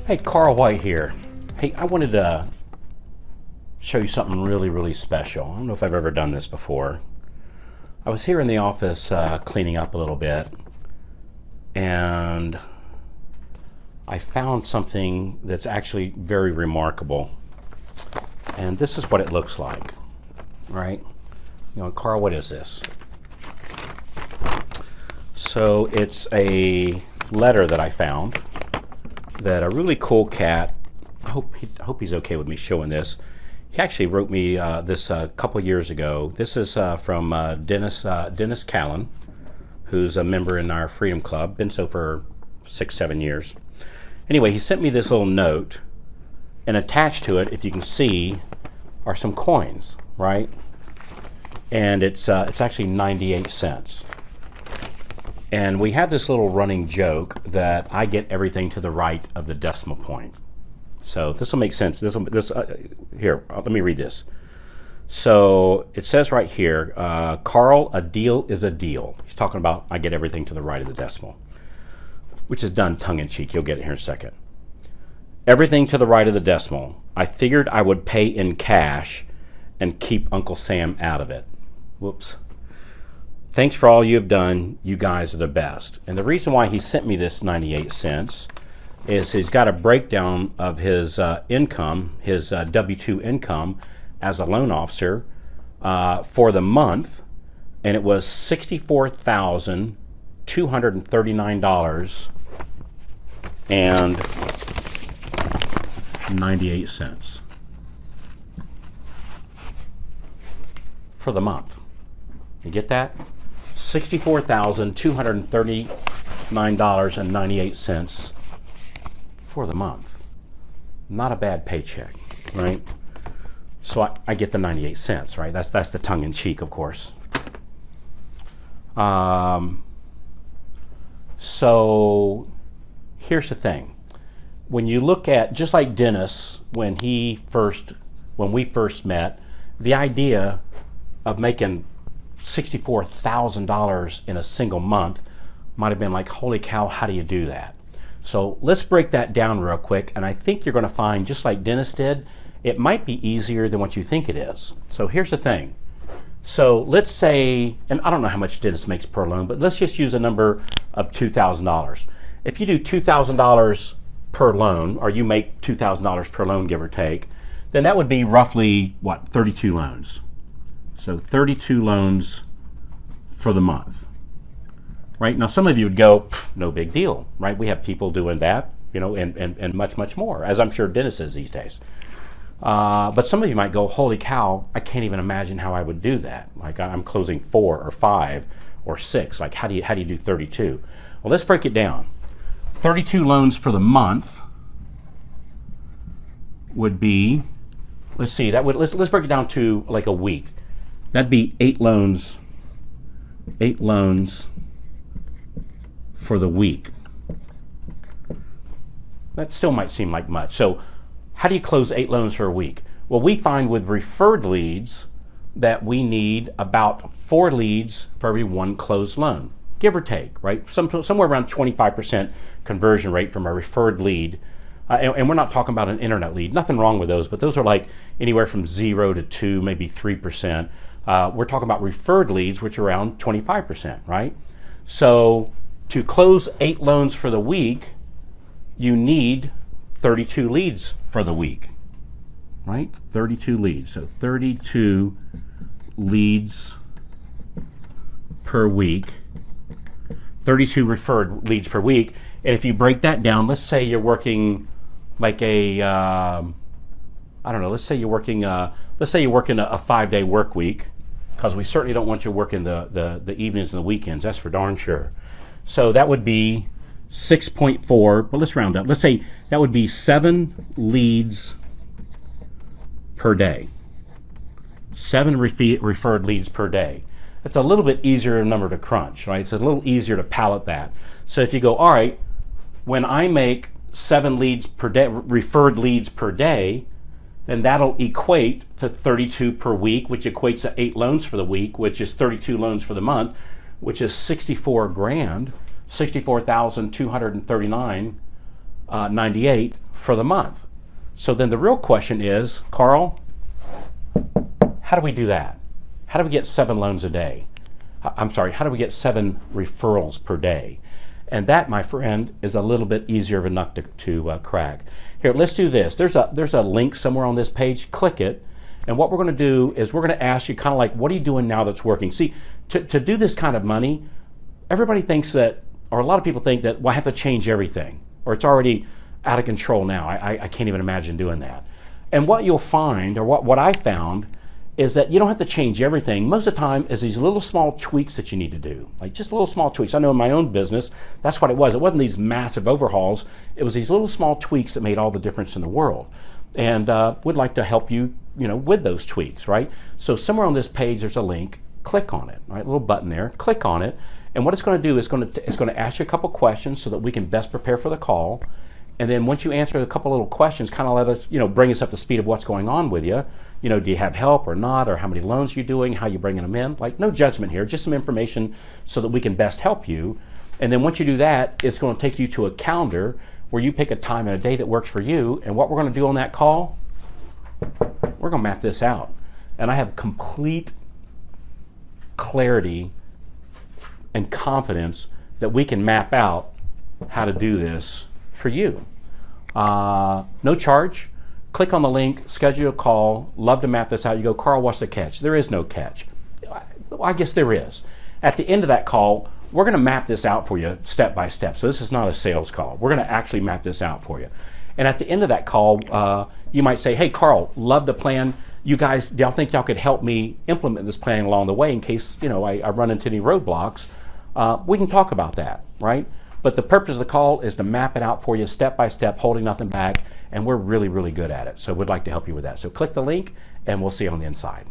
Hey, Carl White here. Hey, I wanted to show you something really, really special. I don't know if I've ever done this before. I was here in the office cleaning up a little bit, and I found something that's actually very remarkable. And this is what it looks like, right? You know, Carl, what is this? So it's a letter that I found that a really cool cat, I hope he's okay with me showing this. He actually wrote me this a couple years ago. This is from Dennis Callan, who's a member in our Freedom Club, been so for 6-7 years. Anyway, he sent me this little note, and attached to it, if you can see, are some coins, right? And it's actually 98 cents. And we have this little running joke that I get everything to the right of the decimal point. So this will make sense. Here, let me read this. So it says right here, Carl, a deal is a deal. He's talking about I get everything to the right of the decimal, which is done tongue-in-cheek. You'll get it here in a second. Everything to the right of the decimal. I figured I would pay in cash and keep Uncle Sam out of it. Whoops. Thanks for all you've done. You guys are the best. And the reason why he sent me this 98 cents is he's got a breakdown of his income, his W-2 income as a loan officer for the month, and it was $64,239.98 for the month. You get that? $64,239.98 for the month. Not a bad paycheck, right? So I get the 98 cents, right? That's the tongue-in-cheek, of course. So here's the thing. When you look at, just like Dennis, when we first met, the idea of making $64,000 in a single month might have been like, holy cow, how do you do that? So let's break that down real quick, and I think you're going to find, just like Dennis did, it might be easier than what you think it is. So here's the thing. So let's say, and I don't know how much Dennis makes per loan, but let's just use a number of $2,000. If you do $2,000 per loan, or you make $2,000 per loan, give or take, then that would be roughly, what, 32 loans. So 32 loans for the month, right? Now, some of you would go, no big deal, right? We have people doing that, you know, and much, much more, as I'm sure Dennis is these days. But some of you might go, holy cow, I can't even imagine how I would do that. Like I'm closing 4 or 5 or 6. Like how do you do 32? Well, let's break it down. 32 loans for the month would be, let's see, let's break it down to like a week. That'd be 8 loans for the week. That still might seem like much. So how do you close 8 loans for a week? Well, we find with referred leads that we need about 4 leads for every 1 closed loan, give or take, right? Somewhere around 25% conversion rate from a referred lead. And we're not talking about an internet lead. Nothing wrong with those, but those are like anywhere from 0 to 2, maybe 3%. We're talking about referred leads, which are around 25%, right? So to close 8 loans for the week, you need 32 leads for the week, right? 32 leads. So 32 leads per week, 32 referred leads per week. And if you break that down, let's say you're working like a, I don't know, let's say you're working a 5-day work week, because we certainly don't want you working the evenings and the weekends, that's for darn sure. So that would be 6.4, but let's round up. Let's say that would be 7 leads per day. 7 referred leads per day. That's a little bit easier number to crunch, right? It's a little easier to pallet that. So if you go, all right, when I make 7 leads per day, referred leads per day, then that'll equate to 32 per week, which equates to 8 loans for the week, which is 32 loans for the month, which is 64 grand, 64,239 $98 for the month. So then the real question is, Carl, how do we do that? How do we get 7 loans a day? I'm sorry, how do we get 7 referrals per day? And that, my friend, is a little bit easier of a nut to crack. Here, let's do this. There's a link somewhere on this page. Click it. And what we're going to do is we're going to ask you kind of like, what are you doing now that's working? See, to do this kind of money, everybody thinks that, or a lot of people think that, well, I have to change everything, or it's already out of control now. I can't even imagine doing that. And what you'll find, or what I found, is that you don't have to change everything. Most of the time is these little small tweaks that you need to do, like just little small tweaks. I know in my own business, that's what it was. It wasn't these massive overhauls. It was these little small tweaks that made all the difference in the world. And would like to help you, with those tweaks, right? So somewhere on this page, there's a link. Click on it, right? A little button there. Click on it. And what it's going to do is it's going to ask you a couple questions so that we can best prepare for the call. And then once you answer a couple little questions, kind of let us, bring us up to speed of what's going on with you. Do you have help or not, or how many loans you're doing, how you're bringing them in? Like, no judgment here, just some information so that we can best help you. And then once you do that, it's going to take you to a calendar where you pick a time and a day that works for you. And what we're going to do on that call, we're going to map this out. And I have complete clarity and confidence that we can map out how to do this for you. No charge. Click on the link, schedule a call. Love to map this out. You go, Carl, what's the catch? There is no catch. I guess there is. At the end of that call, we're going to map this out for you step by step. So this is not a sales call. We're going to actually map this out for you. And at the end of that call, you might say, hey, Carl, love the plan. You guys, do y'all think y'all could help me implement this plan along the way in case, I run into any roadblocks? We can talk about that, right? But the purpose of the call is to map it out for you step by step, holding nothing back, and we're really, really good at it. So we'd like to help you with that. So click the link, and we'll see you on the inside.